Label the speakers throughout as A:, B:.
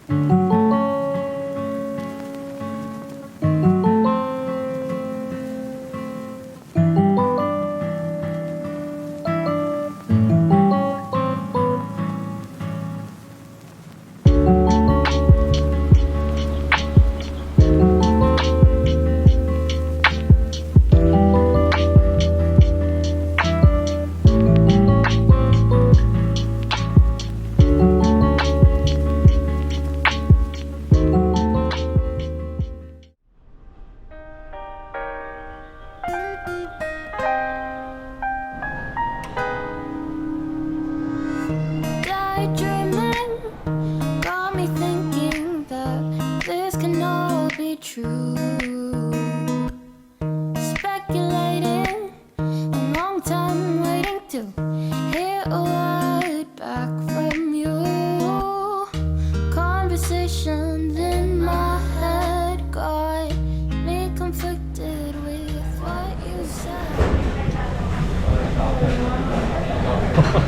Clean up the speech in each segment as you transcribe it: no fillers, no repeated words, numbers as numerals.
A: 不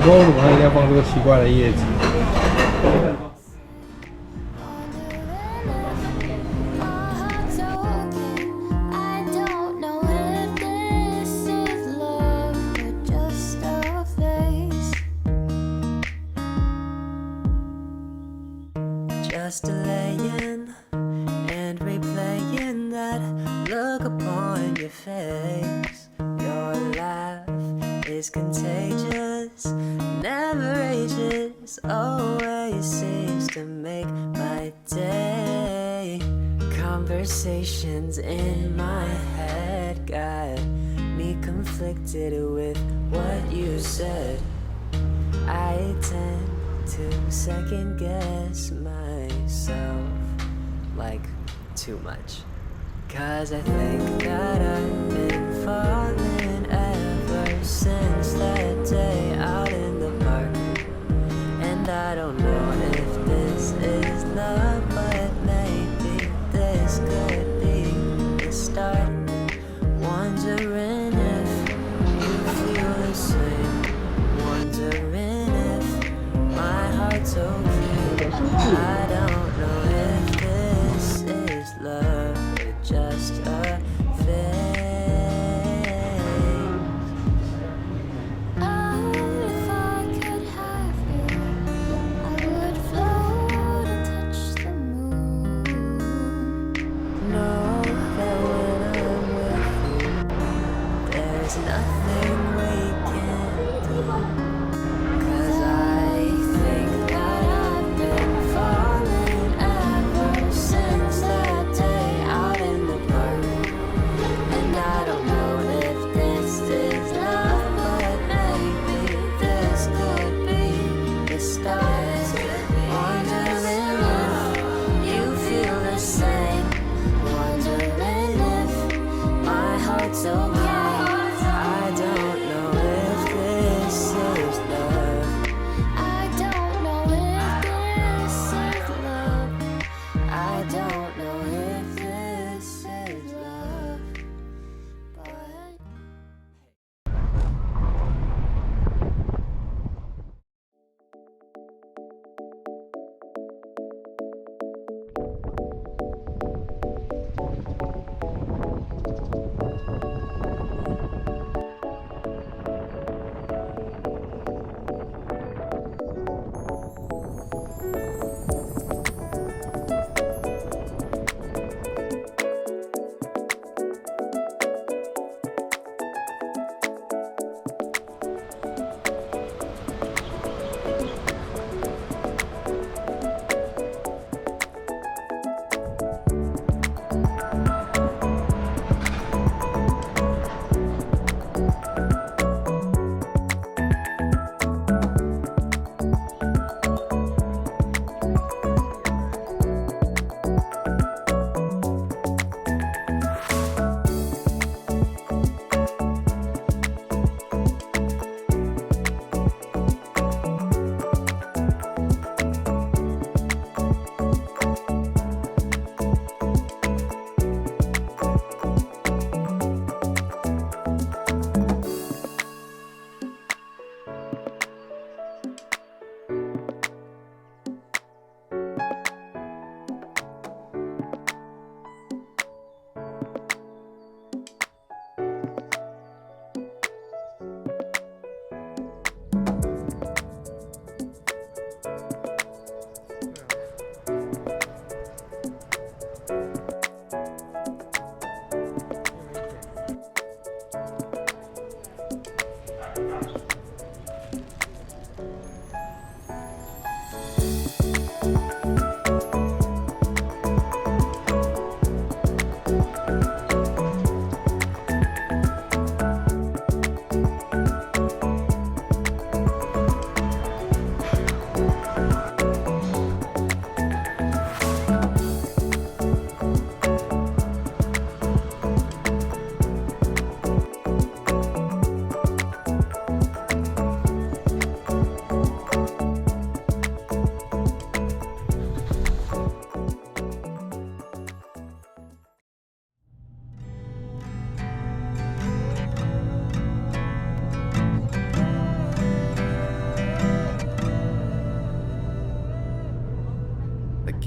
A: 知道为什么他一定要放这个奇怪的叶子。
B: Just delaying and replaying that look upon your face. Your laugh is contagious, never ages, always seems to make my day. Conversations in my head got me conflicted with what you said. I tend to second guess myself like too much, 'cause I think that I've been falling ever since that day out in the park. And I don't know if this is love, but maybe this could be the start. Wondering if you feel the same, wondering if my heart's okay. I don't know if this is love or just a phase. Oh, if I could have you, I would float and touch the moon. Know that when I'm with you, there's nothing we can't do. 'Cause I think that I've been falling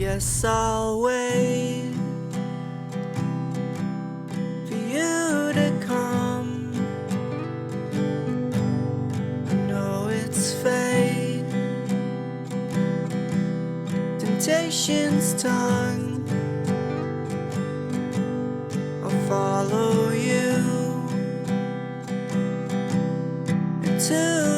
C: Yes, I'll wait for you to come. I know it's fate, temptation's tongue. I'll follow you into